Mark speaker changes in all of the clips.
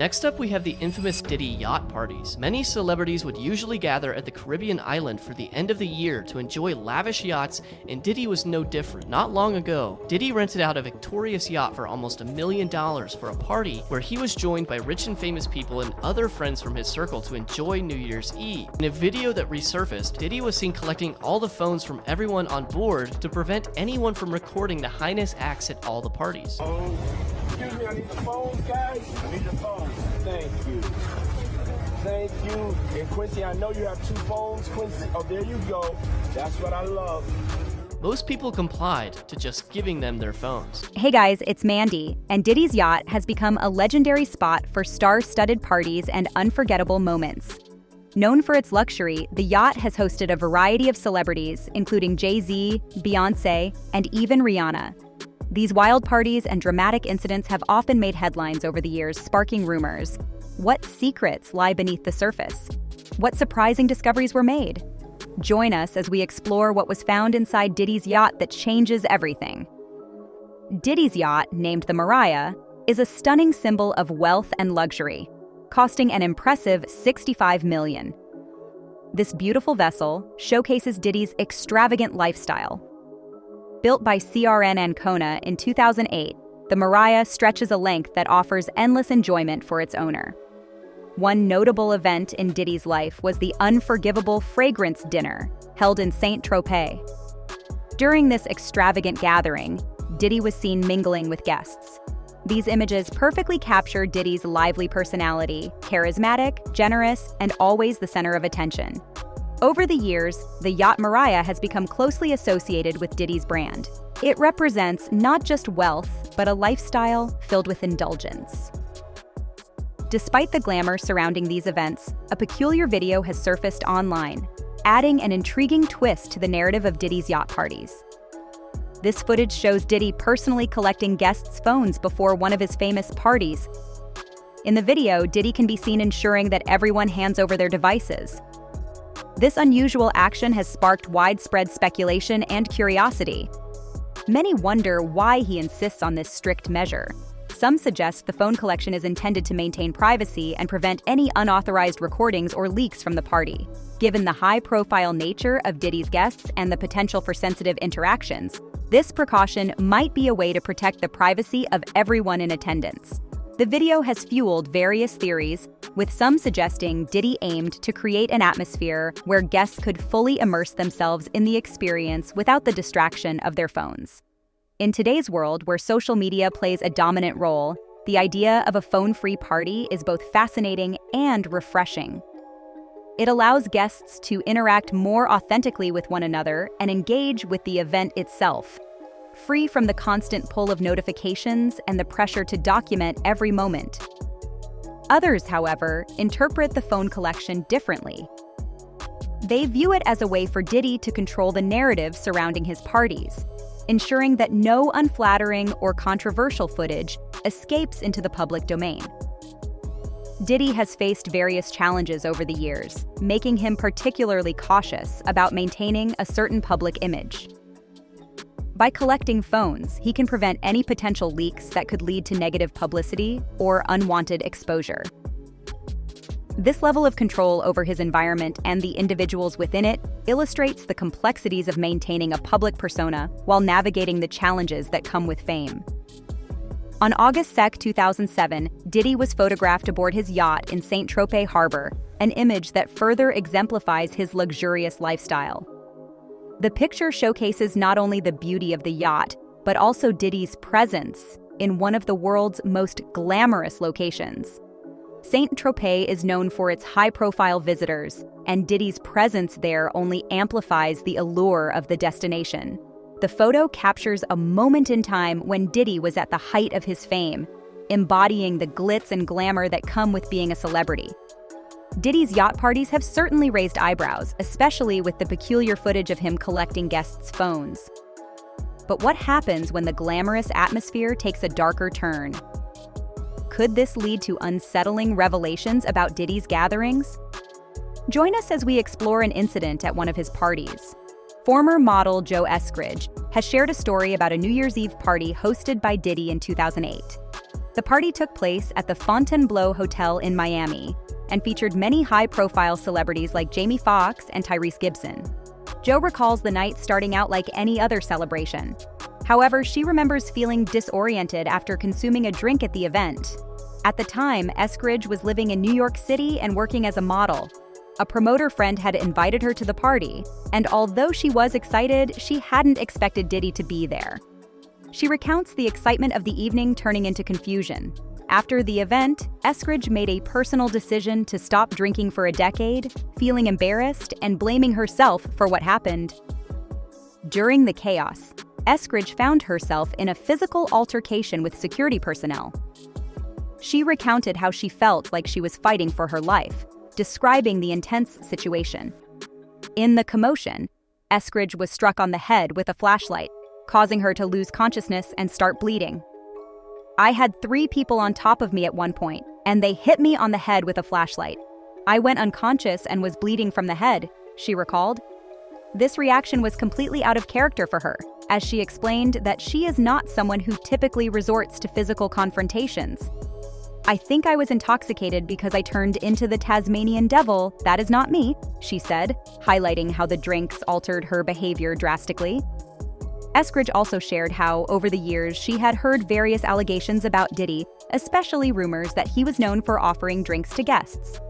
Speaker 1: Next up, we have the infamous Diddy yacht parties. Many celebrities would usually gather at the Caribbean island for the end of the year to enjoy lavish yachts, and Diddy was no different. Not long ago, Diddy rented out a victorious yacht for almost $1 million for a party where he was joined by rich and famous people and other friends from his circle to enjoy New Year's Eve. In a video that resurfaced, Diddy was seen collecting all the phones from everyone on board to prevent anyone from recording the heinous acts at all the parties.
Speaker 2: Excuse me, I need the phones, guys. I need the phones. Thank you. Thank you. And Quincy, I know you have 2 phones. Quincy, oh, there you go. That's what I love.
Speaker 1: Most people complied to just giving them their phones.
Speaker 3: Hey guys, it's Mandy, and Diddy's yacht has become a legendary spot for star-studded parties and unforgettable moments. Known for its luxury, the yacht has hosted a variety of celebrities, including Jay-Z, Beyoncé, and even Rihanna. These wild parties and dramatic incidents have often made headlines over the years, sparking rumors. What secrets lie beneath the surface? What surprising discoveries were made? Join us as we explore what was found inside Diddy's yacht that changes everything. Diddy's yacht, named the Mariah, is a stunning symbol of wealth and luxury, costing an impressive $65 million. This beautiful vessel showcases Diddy's extravagant lifestyle. Built by CRN Ancona in 2008, the Mariah stretches a length that offers endless enjoyment for its owner. One notable event in Diddy's life was the unforgettable fragrance dinner held in Saint-Tropez. During this extravagant gathering, Diddy was seen mingling with guests. These images perfectly capture Diddy's lively personality, charismatic, generous, and always the center of attention. Over the years, the yacht Mariah has become closely associated with Diddy's brand. It represents not just wealth, but a lifestyle filled with indulgence. Despite the glamour surrounding these events, a peculiar video has surfaced online, adding an intriguing twist to the narrative of Diddy's yacht parties. This footage shows Diddy personally collecting guests' phones before one of his famous parties. In the video, Diddy can be seen ensuring that everyone hands over their devices. This unusual action has sparked widespread speculation and curiosity. Many wonder why he insists on this strict measure. Some suggest the phone collection is intended to maintain privacy and prevent any unauthorized recordings or leaks from the party. Given the high-profile nature of Diddy's guests and the potential for sensitive interactions, this precaution might be a way to protect the privacy of everyone in attendance. The video has fueled various theories, with some suggesting Diddy aimed to create an atmosphere where guests could fully immerse themselves in the experience without the distraction of their phones. In today's world, where social media plays a dominant role, the idea of a phone-free party is both fascinating and refreshing. It allows guests to interact more authentically with one another and engage with the event itself, free from the constant pull of notifications and the pressure to document every moment. Others, however, interpret the phone collection differently. They view it as a way for Diddy to control the narrative surrounding his parties, ensuring that no unflattering or controversial footage escapes into the public domain. Diddy has faced various challenges over the years, making him particularly cautious about maintaining a certain public image. By collecting phones, he can prevent any potential leaks that could lead to negative publicity or unwanted exposure. This level of control over his environment and the individuals within it illustrates the complexities of maintaining a public persona while navigating the challenges that come with fame. On August 2, 2007, Diddy was photographed aboard his yacht in Saint-Tropez Harbor, an image that further exemplifies his luxurious lifestyle. The picture showcases not only the beauty of the yacht, but also Diddy's presence in one of the world's most glamorous locations. Saint-Tropez is known for its high-profile visitors, and Diddy's presence there only amplifies the allure of the destination. The photo captures a moment in time when Diddy was at the height of his fame, embodying the glitz and glamour that come with being a celebrity. Diddy's yacht parties have certainly raised eyebrows, especially with the peculiar footage of him collecting guests' phones. But what happens when the glamorous atmosphere takes a darker turn? Could this lead to unsettling revelations about Diddy's gatherings? Join us as we explore an incident at one of his parties. Former model Joe Eskridge has shared a story about a New Year's Eve party hosted by Diddy in 2008. The party took place at the Fontainebleau Hotel in Miami and featured many high-profile celebrities like Jamie Foxx and Tyrese Gibson. Jo recalls the night starting out like any other celebration. However, she remembers feeling disoriented after consuming a drink at the event. At the time, Eskridge was living in New York City and working as a model. A promoter friend had invited her to the party, and although she was excited, she hadn't expected Diddy to be there. She recounts the excitement of the evening turning into confusion. After the event, Eskridge made a personal decision to stop drinking for a decade, feeling embarrassed and blaming herself for what happened. During the chaos, Eskridge found herself in a physical altercation with security personnel. She recounted how she felt like she was fighting for her life, describing the intense situation. In the commotion, Eskridge was struck on the head with a flashlight, causing her to lose consciousness and start bleeding. "I had 3 people on top of me at one point, and they hit me on the head with a flashlight. I went unconscious and was bleeding from the head," she recalled. This reaction was completely out of character for her, as she explained that she is not someone who typically resorts to physical confrontations. "I think I was intoxicated because I turned into the Tasmanian devil. That is not me," she said, highlighting how the drinks altered her behavior drastically. Eskridge also shared how, over the years, she had heard various allegations about Diddy, especially rumors that he was known for offering drinks to guests.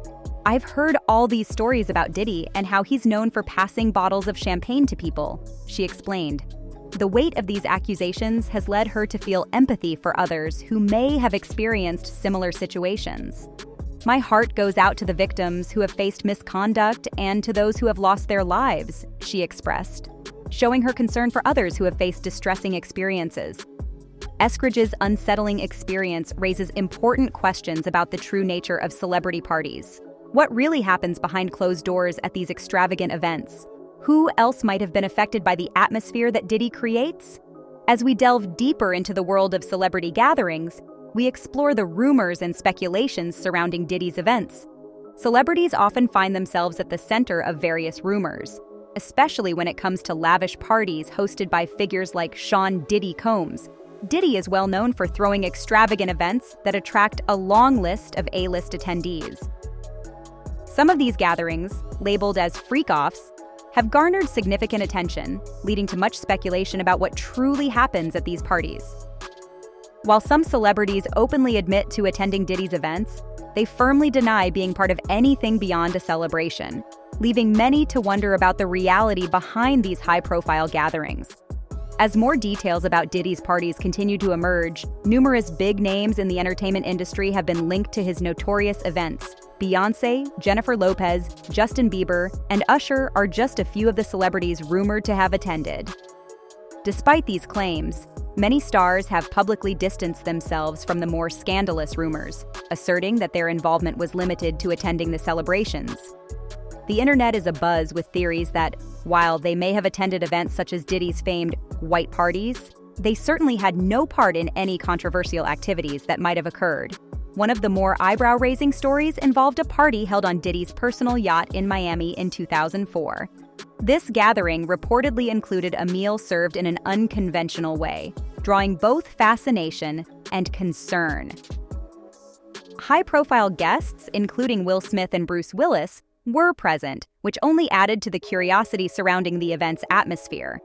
Speaker 3: "I've heard all these stories about Diddy and how he's known for passing bottles of champagne to people," she explained. The weight of these accusations has led her to feel empathy for others who may have experienced similar situations. "My heart goes out to the victims who have faced misconduct and to those who have lost their lives," she expressed, showing her concern for others who have faced distressing experiences. Eskridge's unsettling experience raises important questions about the true nature of celebrity parties. What really happens behind closed doors at these extravagant events? Who else might have been affected by the atmosphere that Diddy creates? As we delve deeper into the world of celebrity gatherings, we explore the rumors and speculations surrounding Diddy's events. Celebrities often find themselves at the center of various rumors, especially when it comes to lavish parties hosted by figures like Sean "Diddy" Combs. Diddy is well known for throwing extravagant events that attract a long list of A-list attendees. Some of these gatherings, labeled as freak-offs, have garnered significant attention, leading to much speculation about what truly happens at these parties. While some celebrities openly admit to attending Diddy's events, they firmly deny being part of anything beyond a celebration, leaving many to wonder about the reality behind these high-profile gatherings. As more details about Diddy's parties continue to emerge, numerous big names in the entertainment industry have been linked to his notorious events. Beyoncé, Jennifer Lopez, Justin Bieber, and Usher are just a few of the celebrities rumored to have attended. Despite these claims, many stars have publicly distanced themselves from the more scandalous rumors, asserting that their involvement was limited to attending the celebrations. The internet is abuzz with theories that, while they may have attended events such as Diddy's famed white parties, they certainly had no part in any controversial activities that might have occurred. One of the more eyebrow-raising stories involved a party held on Diddy's personal yacht in Miami in 2004. This gathering reportedly included a meal served in an unconventional way, drawing both fascination and concern. High-profile guests, including Will Smith and Bruce Willis, were present, which only added to the curiosity surrounding the event's atmosphere.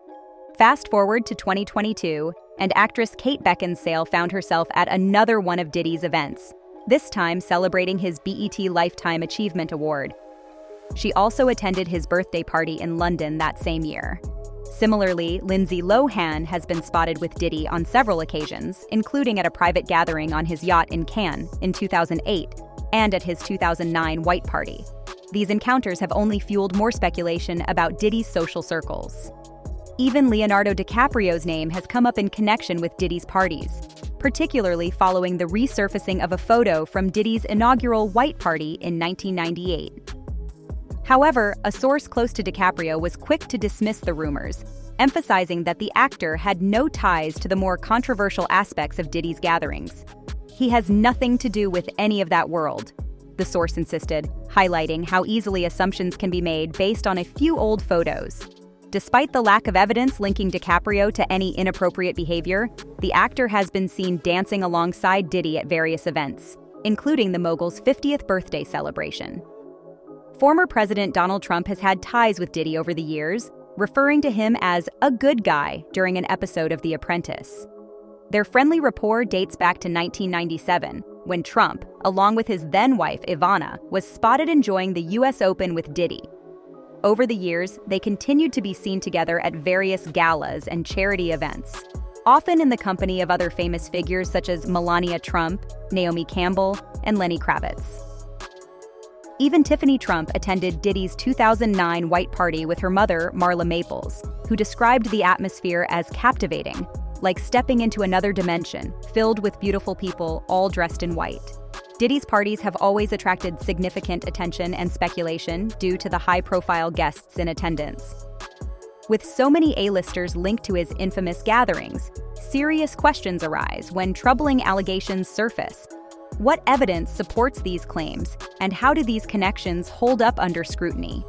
Speaker 3: Fast forward to 2022, and actress Kate Beckinsale found herself at another one of Diddy's events, this time celebrating his BET Lifetime Achievement Award. She also attended his birthday party in London that same year. Similarly, Lindsay Lohan has been spotted with Diddy on several occasions, including at a private gathering on his yacht in Cannes in 2008 and at his 2009 white party. These encounters have only fueled more speculation about Diddy's social circles. Even Leonardo DiCaprio's name has come up in connection with Diddy's parties, particularly following the resurfacing of a photo from Diddy's inaugural white party in 1998. However, a source close to DiCaprio was quick to dismiss the rumors, emphasizing that the actor had no ties to the more controversial aspects of Diddy's gatherings. "He has nothing to do with any of that world," the source insisted, highlighting how easily assumptions can be made based on a few old photos. Despite the lack of evidence linking DiCaprio to any inappropriate behavior, the actor has been seen dancing alongside Diddy at various events, including the mogul's 50th birthday celebration. Former President Donald Trump has had ties with Diddy over the years, referring to him as a good guy during an episode of The Apprentice. Their friendly rapport dates back to 1997, when Trump, along with his then-wife Ivana, was spotted enjoying the US Open with Diddy. Over the years, they continued to be seen together at various galas and charity events, often in the company of other famous figures such as Melania Trump, Naomi Campbell, and Lenny Kravitz. Even Tiffany Trump attended Diddy's 2009 white party with her mother, Marla Maples, who described the atmosphere as captivating, like stepping into another dimension, filled with beautiful people all dressed in white. Diddy's parties have always attracted significant attention and speculation due to the high-profile guests in attendance. With so many A-listers linked to his infamous gatherings, serious questions arise when troubling allegations surface. What evidence supports these claims, and how do these connections hold up under scrutiny?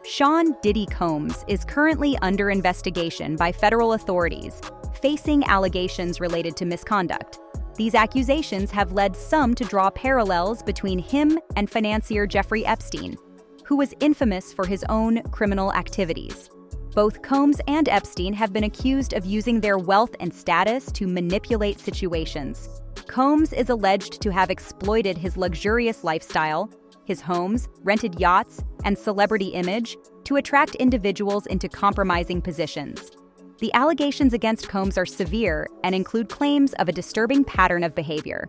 Speaker 3: Sean "Diddy" Combs is currently under investigation by federal authorities, facing allegations related to misconduct. These accusations have led some to draw parallels between him and financier Jeffrey Epstein, who was infamous for his own criminal activities. Both Combs and Epstein have been accused of using their wealth and status to manipulate situations. Combs is alleged to have exploited his luxurious lifestyle, his homes, rented yachts, and celebrity image to attract individuals into compromising positions. The allegations against Combs are severe and include claims of a disturbing pattern of behavior.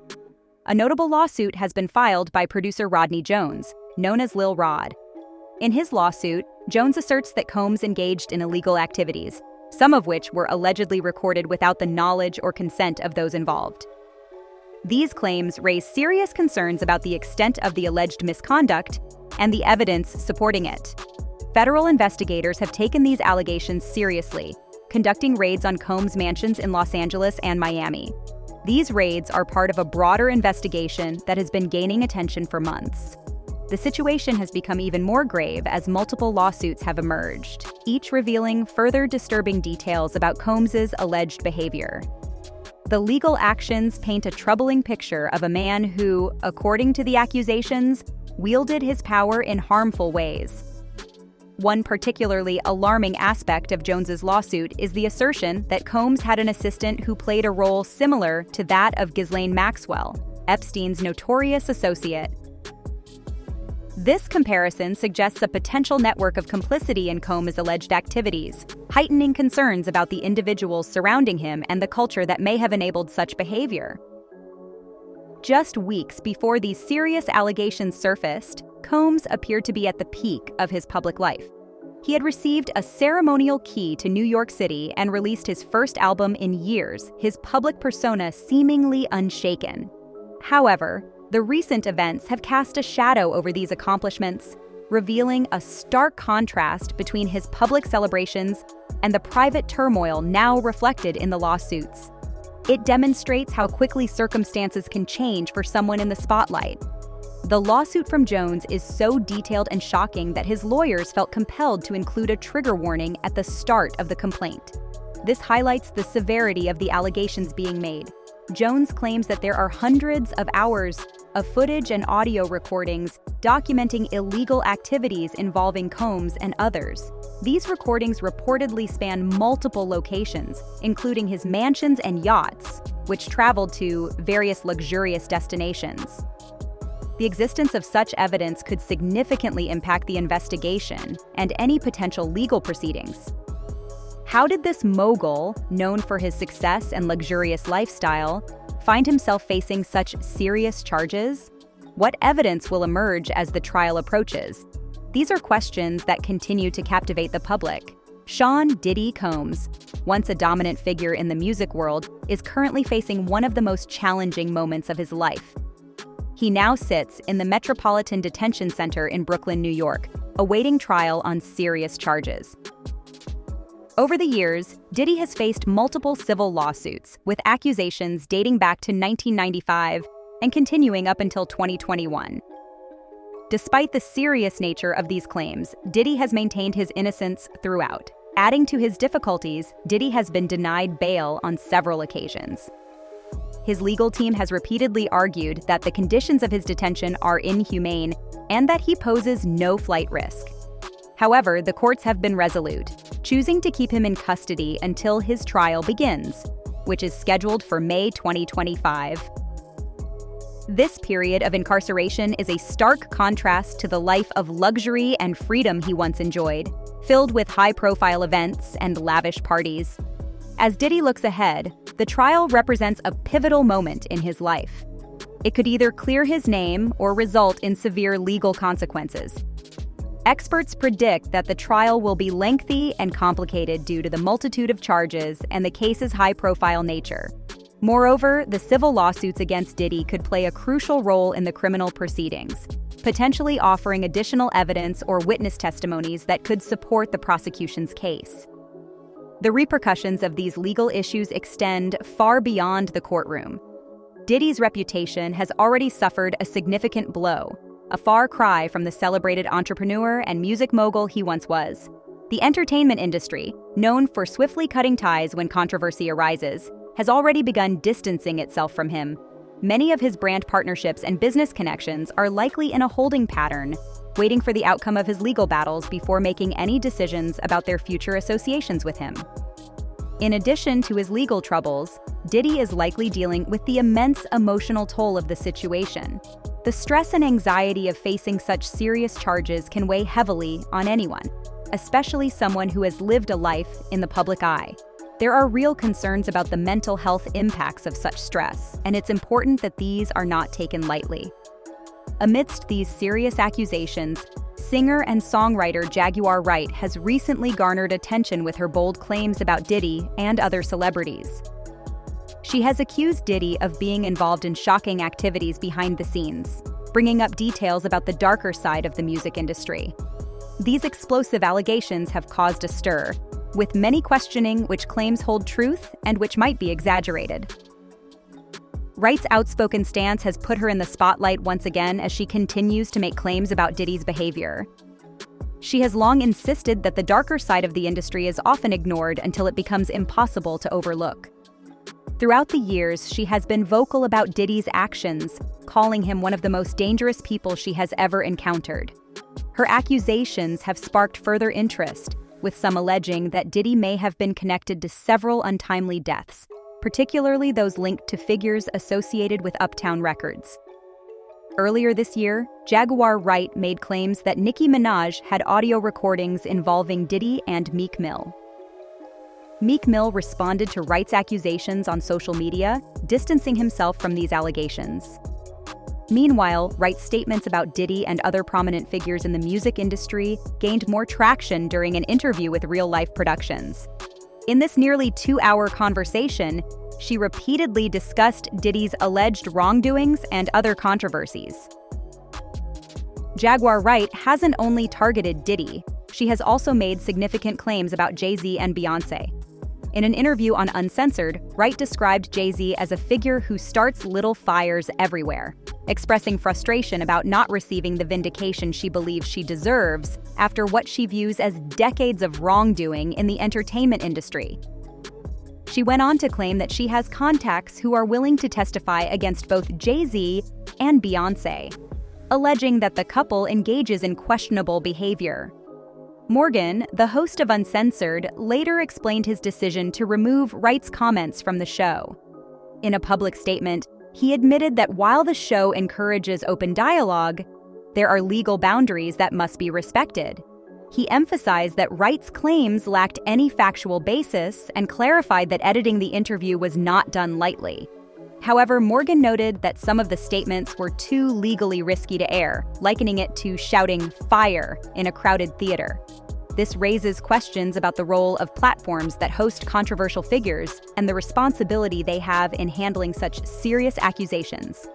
Speaker 3: A notable lawsuit has been filed by producer Rodney Jones, known as Lil Rod. In his lawsuit, Jones asserts that Combs engaged in illegal activities, some of which were allegedly recorded without the knowledge or consent of those involved. These claims raise serious concerns about the extent of the alleged misconduct and the evidence supporting it. Federal investigators have taken these allegations seriously, conducting raids on Combs' mansions in Los Angeles and Miami. These raids are part of a broader investigation that has been gaining attention for months. The situation has become even more grave as multiple lawsuits have emerged, each revealing further disturbing details about Combs' alleged behavior. The legal actions paint a troubling picture of a man who, according to the accusations, wielded his power in harmful ways. One particularly alarming aspect of Jones's lawsuit is the assertion that Combs had an assistant who played a role similar to that of Ghislaine Maxwell, Epstein's notorious associate. This comparison suggests a potential network of complicity in Combs' alleged activities, heightening concerns about the individuals surrounding him and the culture that may have enabled such behavior. Just weeks before these serious allegations surfaced, Combs appeared to be at the peak of his public life. He had received a ceremonial key to New York City and released his first album in years, his public persona seemingly unshaken. However, the recent events have cast a shadow over these accomplishments, revealing a stark contrast between his public celebrations and the private turmoil now reflected in the lawsuits. It demonstrates how quickly circumstances can change for someone in the spotlight. The lawsuit from Jones is so detailed and shocking that his lawyers felt compelled to include a trigger warning at the start of the complaint. This highlights the severity of the allegations being made. Jones claims that there are hundreds of hours of footage and audio recordings documenting illegal activities involving Combs and others. These recordings reportedly span multiple locations, including his mansions and yachts, which traveled to various luxurious destinations. The existence of such evidence could significantly impact the investigation and any potential legal proceedings. How did this mogul, known for his success and luxurious lifestyle, find himself facing such serious charges? What evidence will emerge as the trial approaches? These are questions that continue to captivate the public. Sean "Diddy" Combs, once a dominant figure in the music world, is currently facing one of the most challenging moments of his life. He now sits in the Metropolitan Detention Center in Brooklyn, New York, awaiting trial on serious charges. Over the years, Diddy has faced multiple civil lawsuits, with accusations dating back to 1995 and continuing up until 2021. Despite the serious nature of these claims, Diddy has maintained his innocence throughout. Adding to his difficulties, Diddy has been denied bail on several occasions. His legal team has repeatedly argued that the conditions of his detention are inhumane and that he poses no flight risk. However, the courts have been resolute, choosing to keep him in custody until his trial begins, which is scheduled for May 2025. This period of incarceration is a stark contrast to the life of luxury and freedom he once enjoyed, filled with high-profile events and lavish parties. As Diddy looks ahead, the trial represents a pivotal moment in his life. It could either clear his name or result in severe legal consequences. Experts predict that the trial will be lengthy and complicated due to the multitude of charges and the case's high-profile nature. Moreover, the civil lawsuits against Diddy could play a crucial role in the criminal proceedings, potentially offering additional evidence or witness testimonies that could support the prosecution's case. The repercussions of these legal issues extend far beyond the courtroom. Diddy's reputation has already suffered a significant blow, a far cry from the celebrated entrepreneur and music mogul he once was. The entertainment industry, known for swiftly cutting ties when controversy arises, has already begun distancing itself from him. Many of his brand partnerships and business connections are likely in a holding pattern, waiting for the outcome of his legal battles before making any decisions about their future associations with him. In addition to his legal troubles, Diddy is likely dealing with the immense emotional toll of the situation. The stress and anxiety of facing such serious charges can weigh heavily on anyone, especially someone who has lived a life in the public eye. There are real concerns about the mental health impacts of such stress, and it's important that these are not taken lightly. Amidst these serious accusations, singer and songwriter Jaguar Wright has recently garnered attention with her bold claims about Diddy and other celebrities. She has accused Diddy of being involved in shocking activities behind the scenes, bringing up details about the darker side of the music industry. These explosive allegations have caused a stir, with many questioning which claims hold truth and which might be exaggerated. Wright's outspoken stance has put her in the spotlight once again as she continues to make claims about Diddy's behavior. She has long insisted that the darker side of the industry is often ignored until it becomes impossible to overlook. Throughout the years, she has been vocal about Diddy's actions, calling him one of the most dangerous people she has ever encountered. Her accusations have sparked further interest, with some alleging that Diddy may have been connected to several untimely deaths, particularly those linked to figures associated with Uptown Records. Earlier this year, Jaguar Wright made claims that Nicki Minaj had audio recordings involving Diddy and Meek Mill. Meek Mill responded to Wright's accusations on social media, distancing himself from these allegations. Meanwhile, Wright's statements about Diddy and other prominent figures in the music industry gained more traction during an interview with Real Life Productions. In this nearly 2-hour conversation, she repeatedly discussed Diddy's alleged wrongdoings and other controversies. Jaguar Wright hasn't only targeted Diddy, she has also made significant claims about Jay-Z and Beyoncé. In an interview on Uncensored, Wright described Jay-Z as a figure who starts little fires everywhere, expressing frustration about not receiving the vindication she believes she deserves after what she views as decades of wrongdoing in the entertainment industry. She went on to claim that she has contacts who are willing to testify against both Jay-Z and Beyoncé, alleging that the couple engages in questionable behavior. Morgan, the host of Uncensored, later explained his decision to remove Wright's comments from the show. In a public statement, he admitted that while the show encourages open dialogue, there are legal boundaries that must be respected. He emphasized that Wright's claims lacked any factual basis and clarified that editing the interview was not done lightly. However, Morgan noted that some of the statements were too legally risky to air, likening it to shouting "fire" in a crowded theater. This raises questions about the role of platforms that host controversial figures and the responsibility they have in handling such serious accusations.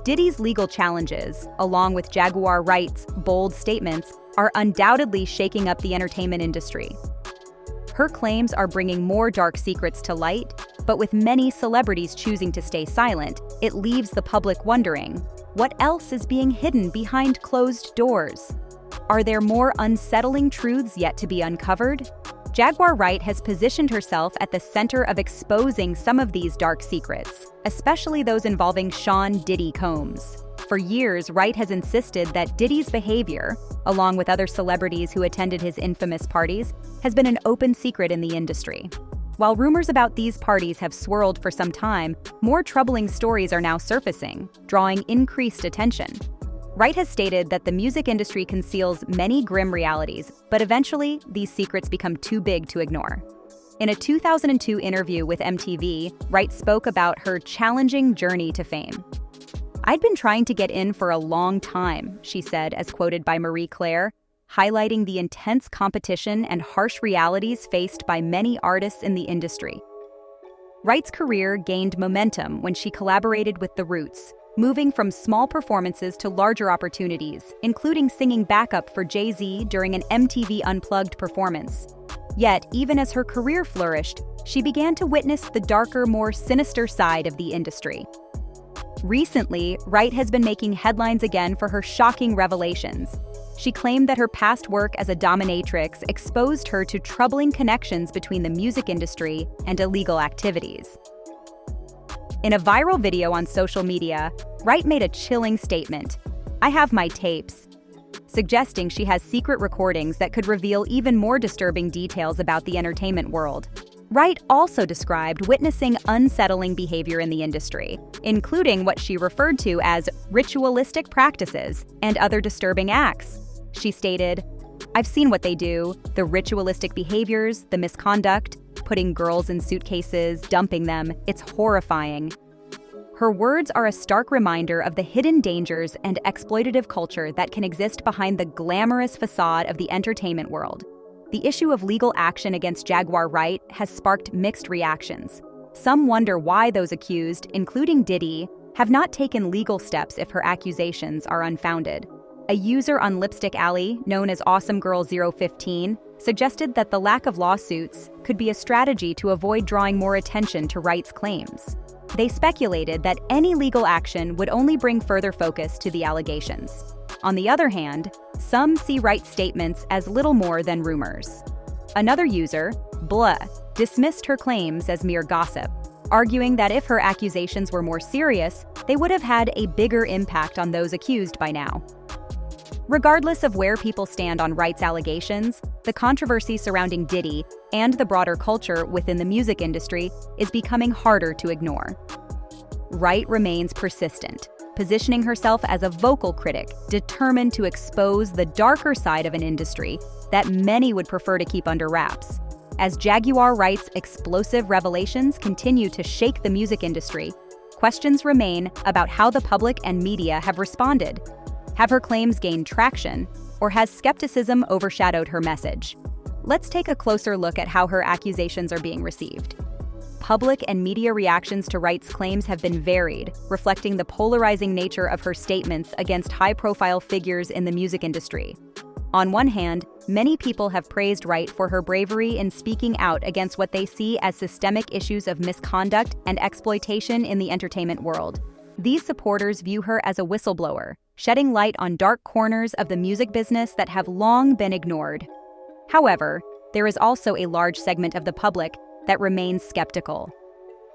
Speaker 3: Diddy's legal challenges, along with Jaguar Wright's bold statements, are undoubtedly shaking up the entertainment industry. Her claims are bringing more dark secrets to light, but with many celebrities choosing to stay silent, it leaves the public wondering, what else is being hidden behind closed doors? Are there more unsettling truths yet to be uncovered? Jaguar Wright has positioned herself at the center of exposing some of these dark secrets, especially those involving Sean Diddy Combs. For years, Wright has insisted that Diddy's behavior, along with other celebrities who attended his infamous parties, has been an open secret in the industry. While rumors about these parties have swirled for some time, more troubling stories are now surfacing, drawing increased attention. Wright has stated that the music industry conceals many grim realities, but eventually, these secrets become too big to ignore. In a 2002 interview with MTV, Wright spoke about her challenging journey to fame. "I'd been trying to get in for a long time," she said, as quoted by Marie Claire, highlighting the intense competition and harsh realities faced by many artists in the industry. Wright's career gained momentum when she collaborated with The Roots, moving from small performances to larger opportunities, including singing backup for Jay-Z during an MTV Unplugged performance. Yet, even as her career flourished, she began to witness the darker, more sinister side of the industry. Recently, Wright has been making headlines again for her shocking revelations. She claimed that her past work as a dominatrix exposed her to troubling connections between the music industry and illegal activities. In a viral video on social media, Wright made a chilling statement, "I have my tapes," suggesting she has secret recordings that could reveal even more disturbing details about the entertainment world. Wright also described witnessing unsettling behavior in the industry, including what she referred to as ritualistic practices and other disturbing acts. She stated, "I've seen what they do, the ritualistic behaviors, the misconduct, putting girls in suitcases, dumping them. It's horrifying." Her words are a stark reminder of the hidden dangers and exploitative culture that can exist behind the glamorous facade of the entertainment world. The issue of legal action against Jaguar Wright has sparked mixed reactions. Some wonder why those accused, including Diddy, have not taken legal steps if her accusations are unfounded. A user on Lipstick Alley, known as AwesomeGirl015, suggested that the lack of lawsuits could be a strategy to avoid drawing more attention to Wright's claims. They speculated that any legal action would only bring further focus to the allegations. On the other hand, some see Wright's statements as little more than rumors. Another user, Blah, dismissed her claims as mere gossip, arguing that if her accusations were more serious, they would have had a bigger impact on those accused by now. Regardless of where people stand on Wright's allegations, the controversy surrounding Diddy and the broader culture within the music industry is becoming harder to ignore. Wright remains persistent, positioning herself as a vocal critic, determined to expose the darker side of an industry that many would prefer to keep under wraps. As Jaguar Wright's explosive revelations continue to shake the music industry, questions remain about how the public and media have responded. Have her claims gained traction, or has skepticism overshadowed her message? Let's take a closer look at how her accusations are being received. Public and media reactions to Wright's claims have been varied, reflecting the polarizing nature of her statements against high-profile figures in the music industry. On one hand, many people have praised Wright for her bravery in speaking out against what they see as systemic issues of misconduct and exploitation in the entertainment world. These supporters view her as a whistleblower, shedding light on dark corners of the music business that have long been ignored. However, there is also a large segment of the public that remains skeptical.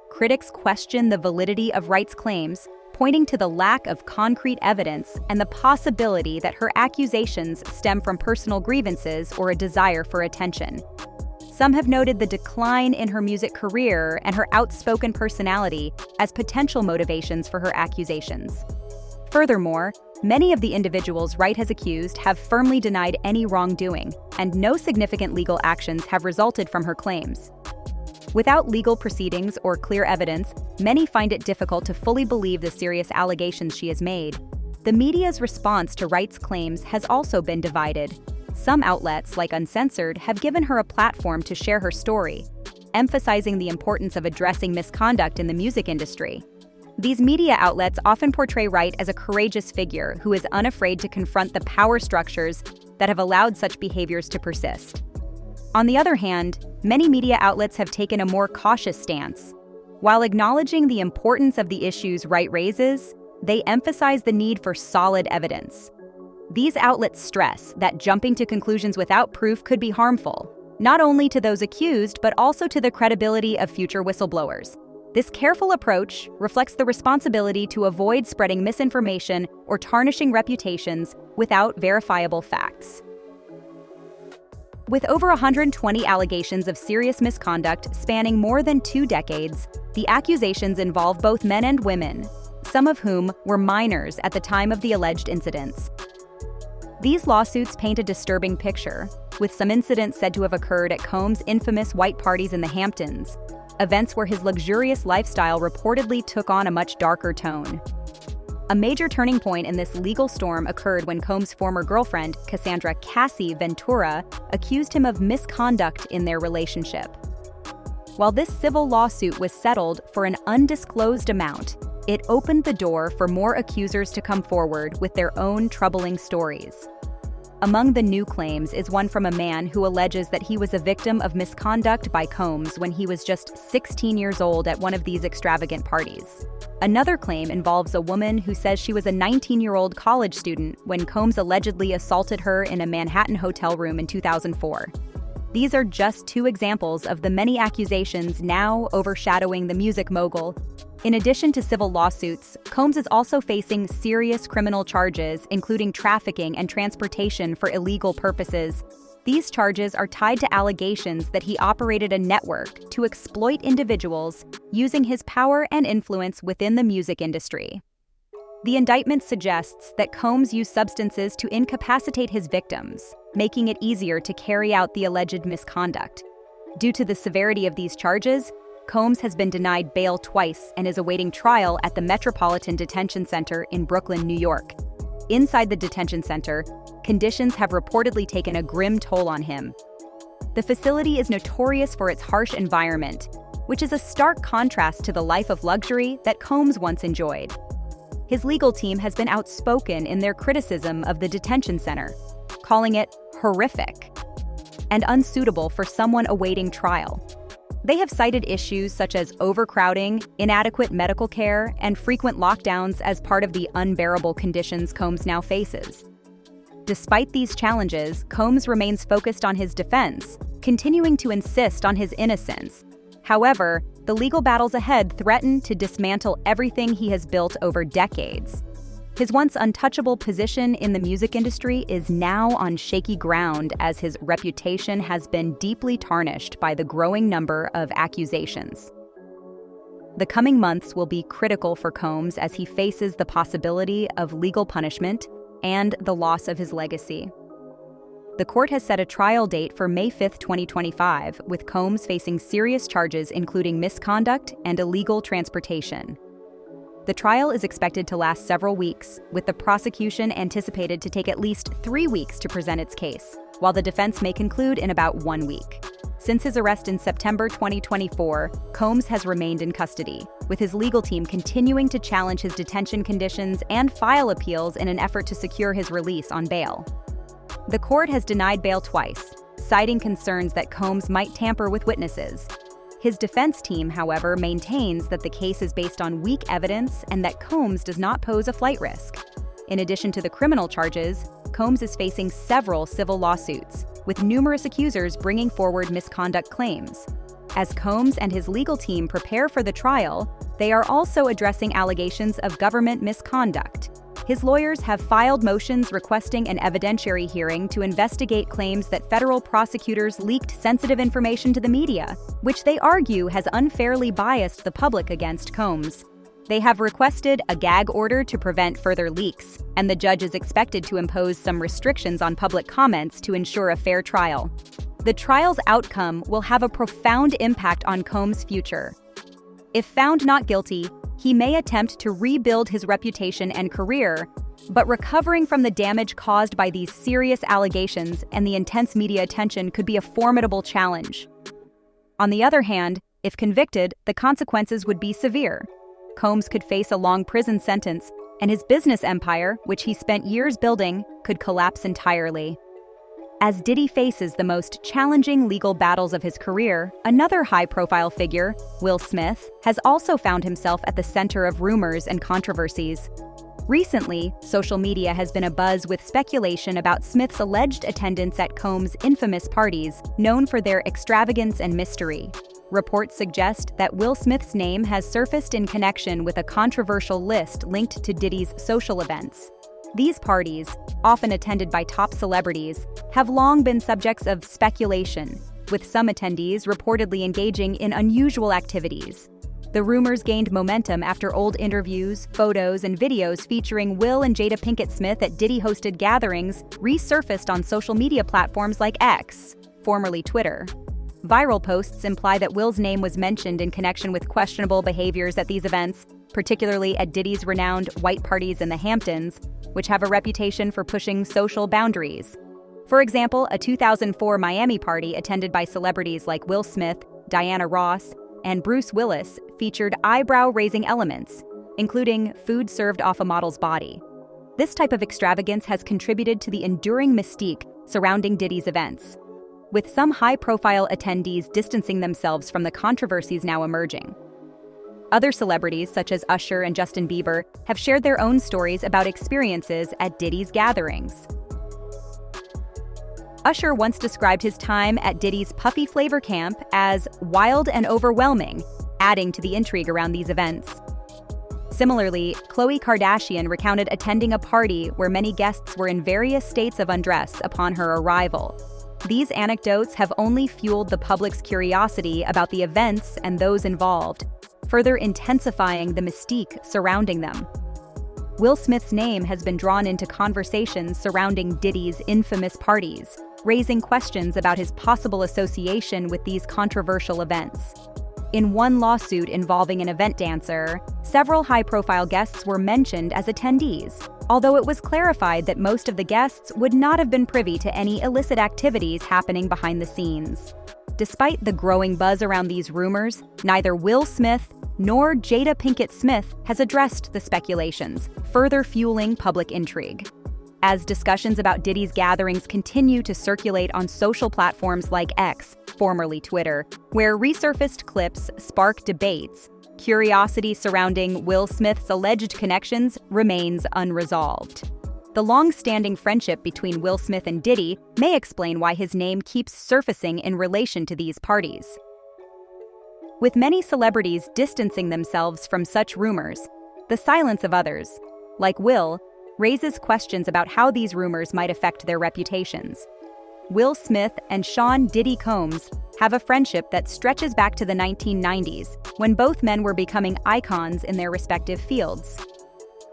Speaker 3: Critics question the validity of Wright's claims, pointing to the lack of concrete evidence and the possibility that her accusations stem from personal grievances or a desire for attention. Some have noted the decline in her music career and her outspoken personality as potential motivations for her accusations. Furthermore, many of the individuals Wright has accused have firmly denied any wrongdoing, and no significant legal actions have resulted from her claims. Without legal proceedings or clear evidence, many find it difficult to fully believe the serious allegations she has made. The media's response to Wright's claims has also been divided. Some outlets, like Uncensored, have given her a platform to share her story, emphasizing the importance of addressing misconduct in the music industry. These media outlets often portray Wright as a courageous figure who is unafraid to confront the power structures that have allowed such behaviors to persist. On the other hand, many media outlets have taken a more cautious stance. While acknowledging the importance of the issues Wright raises, they emphasize the need for solid evidence. These outlets stress that jumping to conclusions without proof could be harmful, not only to those accused, but also to the credibility of future whistleblowers. This careful approach reflects the responsibility to avoid spreading misinformation or tarnishing reputations without verifiable facts. With over 120 allegations of serious misconduct spanning more than 2 decades, the accusations involve both men and women, some of whom were minors at the time of the alleged incidents. These lawsuits paint a disturbing picture, with some incidents said to have occurred at Combs' infamous white parties in the Hamptons, events where his luxurious lifestyle reportedly took on a much darker tone. A major turning point in this legal storm occurred when Combs' former girlfriend, Cassandra "Cassie" Ventura, accused him of misconduct in their relationship. While this civil lawsuit was settled for an undisclosed amount, it opened the door for more accusers to come forward with their own troubling stories. Among the new claims is one from a man who alleges that he was a victim of misconduct by Combs when he was just 16 years old at one of these extravagant parties. Another claim involves a woman who says she was a 19-year-old college student when Combs allegedly assaulted her in a Manhattan hotel room in 2004. These are just 2 examples of the many accusations now overshadowing the music mogul. In addition to civil lawsuits, Combs is also facing serious criminal charges, including trafficking and transportation for illegal purposes. These charges are tied to allegations that he operated a network to exploit individuals using his power and influence within the music industry. The indictment suggests that Combs used substances to incapacitate his victims, making it easier to carry out the alleged misconduct. Due to the severity of these charges, Combs has been denied bail twice and is awaiting trial at the Metropolitan Detention Center in Brooklyn, New York. Inside the detention center, conditions have reportedly taken a grim toll on him. The facility is notorious for its harsh environment, which is a stark contrast to the life of luxury that Combs once enjoyed. His legal team has been outspoken in their criticism of the detention center, calling it horrific and unsuitable for someone awaiting trial. They have cited issues such as overcrowding, inadequate medical care, and frequent lockdowns as part of the unbearable conditions Combs now faces. Despite these challenges, Combs remains focused on his defense, continuing to insist on his innocence. However, the legal battles ahead threaten to dismantle everything he has built over decades. His once untouchable position in the music industry is now on shaky ground as his reputation has been deeply tarnished by the growing number of accusations. The coming months will be critical for Combs as he faces the possibility of legal punishment and the loss of his legacy. The court has set a trial date for May 5, 2025, with Combs facing serious charges including misconduct and illegal transportation. The trial is expected to last several weeks, with the prosecution anticipated to take at least 3 weeks to present its case, while the defense may conclude in about 1 week. Since his arrest in September 2024, Combs has remained in custody, with his legal team continuing to challenge his detention conditions and file appeals in an effort to secure his release on bail. The court has denied bail twice, citing concerns that Combs might tamper with witnesses. His defense team, however, maintains that the case is based on weak evidence and that Combs does not pose a flight risk. In addition to the criminal charges, Combs is facing several civil lawsuits, with numerous accusers bringing forward misconduct claims. As Combs and his legal team prepare for the trial, they are also addressing allegations of government misconduct. His lawyers have filed motions requesting an evidentiary hearing to investigate claims that federal prosecutors leaked sensitive information to the media, which they argue has unfairly biased the public against Combs. They have requested a gag order to prevent further leaks, and the judge is expected to impose some restrictions on public comments to ensure a fair trial. The trial's outcome will have a profound impact on Combs' future. If found not guilty, he may attempt to rebuild his reputation and career, but recovering from the damage caused by these serious allegations and the intense media attention could be a formidable challenge. On the other hand, if convicted, the consequences would be severe. Combs could face a long prison sentence, and his business empire, which he spent years building, could collapse entirely. As Diddy faces the most challenging legal battles of his career, another high-profile figure, Will Smith, has also found himself at the center of rumors and controversies. Recently, social media has been abuzz with speculation about Smith's alleged attendance at Combs' infamous parties, known for their extravagance and mystery. Reports suggest that Will Smith's name has surfaced in connection with a controversial list linked to Diddy's social events. These parties, often attended by top celebrities, have long been subjects of speculation, with some attendees reportedly engaging in unusual activities. The rumors gained momentum after old interviews, photos, and videos featuring Will and Jada Pinkett Smith at Diddy-hosted gatherings resurfaced on social media platforms like X, formerly Twitter. Viral posts imply that Will's name was mentioned in connection with questionable behaviors at these events, particularly at Diddy's renowned white parties in the Hamptons, which have a reputation for pushing social boundaries. For example, a 2004 Miami party attended by celebrities like Will Smith, Diana Ross, and Bruce Willis featured eyebrow-raising elements, including food served off a model's body. This type of extravagance has contributed to the enduring mystique surrounding Diddy's events, with some high-profile attendees distancing themselves from the controversies now emerging. Other celebrities, such as Usher and Justin Bieber, have shared their own stories about experiences at Diddy's gatherings. Usher once described his time at Diddy's Puffy Flavor Camp as wild and overwhelming, adding to the intrigue around these events. Similarly, Khloe Kardashian recounted attending a party where many guests were in various states of undress upon her arrival. These anecdotes have only fueled the public's curiosity about the events and those involved, further intensifying the mystique surrounding them. Will Smith's name has been drawn into conversations surrounding Diddy's infamous parties, raising questions about his possible association with these controversial events. In one lawsuit involving an event dancer, several high-profile guests were mentioned as attendees, although it was clarified that most of the guests would not have been privy to any illicit activities happening behind the scenes. Despite the growing buzz around these rumors, neither Will Smith nor Jada Pinkett Smith has addressed the speculations, further fueling public intrigue. As discussions about Diddy's gatherings continue to circulate on social platforms like X, formerly Twitter, where resurfaced clips spark debates, curiosity surrounding Will Smith's alleged connections remains unresolved. The long-standing friendship between Will Smith and Diddy may explain why his name keeps surfacing in relation to these parties. With many celebrities distancing themselves from such rumors, the silence of others, like Will, raises questions about how these rumors might affect their reputations. Will Smith and Sean Diddy Combs have a friendship that stretches back to the 1990s, when both men were becoming icons in their respective fields.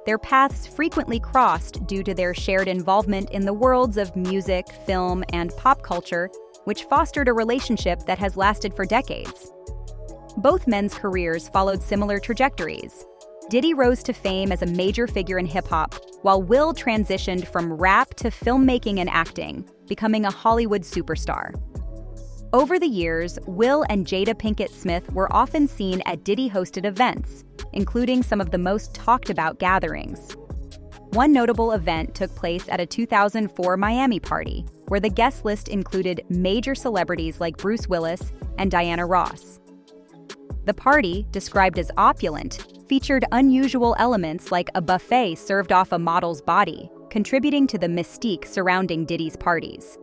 Speaker 3: Their paths frequently crossed due to their shared involvement in the worlds of music, film, and pop culture, which fostered a relationship that has lasted for decades. Both men's careers followed similar trajectories. Diddy rose to fame as a major figure in hip-hop, while Will transitioned from rap to filmmaking and acting, becoming a Hollywood superstar. Over the years, Will and Jada Pinkett Smith were often seen at Diddy-hosted events, including some of the most talked-about gatherings. One notable event took place at a 2004 Miami party, where the guest list included major celebrities like Bruce Willis and Diana Ross. The party, described as opulent, featured unusual elements like a buffet served off a model's body, contributing to the mystique surrounding Diddy's parties.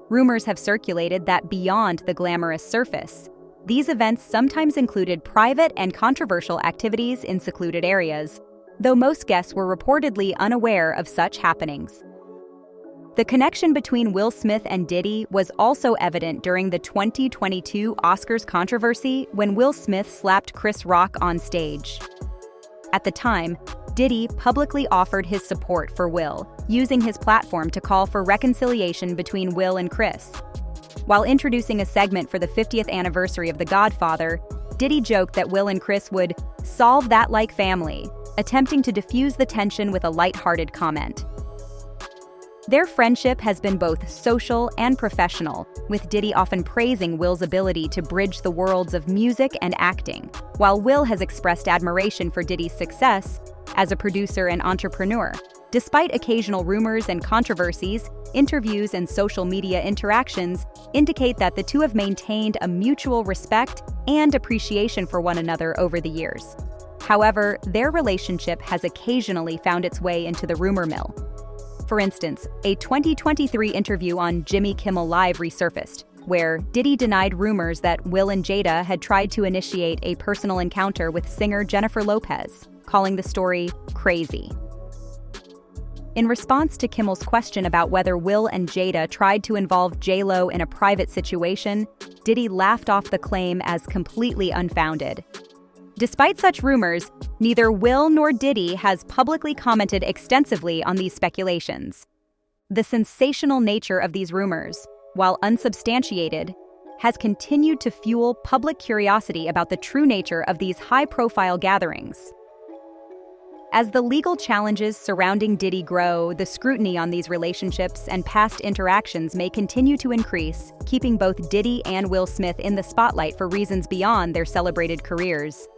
Speaker 3: Rumors have circulated that beyond the glamorous surface, these events sometimes included private and controversial activities in secluded areas, though most guests were reportedly unaware of such happenings. The connection between Will Smith and Diddy was also evident during the 2022 Oscars controversy when Will Smith slapped Chris Rock on stage. At the time, Diddy publicly offered his support for Will, using his platform to call for reconciliation between Will and Chris. While introducing a segment for the 50th anniversary of The Godfather, Diddy joked that Will and Chris would solve that like family, attempting to diffuse the tension with a lighthearted comment. Their friendship has been both social and professional, with Diddy often praising Will's ability to bridge the worlds of music and acting, while Will has expressed admiration for Diddy's success as a producer and entrepreneur. Despite occasional rumors and controversies, interviews and social media interactions indicate that the two have maintained a mutual respect and appreciation for one another over the years. However, their relationship has occasionally found its way into the rumor mill. For instance, a 2023 interview on Jimmy Kimmel Live resurfaced, where Diddy denied rumors that Will and Jada had tried to initiate a personal encounter with singer Jennifer Lopez, calling the story crazy. In response to Kimmel's question about whether Will and Jada tried to involve J-Lo in a private situation, Diddy laughed off the claim as completely unfounded. Despite such rumors, neither Will nor Diddy has publicly commented extensively on these speculations. The sensational nature of these rumors, while unsubstantiated, has continued to fuel public curiosity about the true nature of these high-profile gatherings. As the legal challenges surrounding Diddy grow, the scrutiny on these relationships and past interactions may continue to increase, keeping both Diddy and Will Smith in the spotlight for reasons beyond their celebrated careers.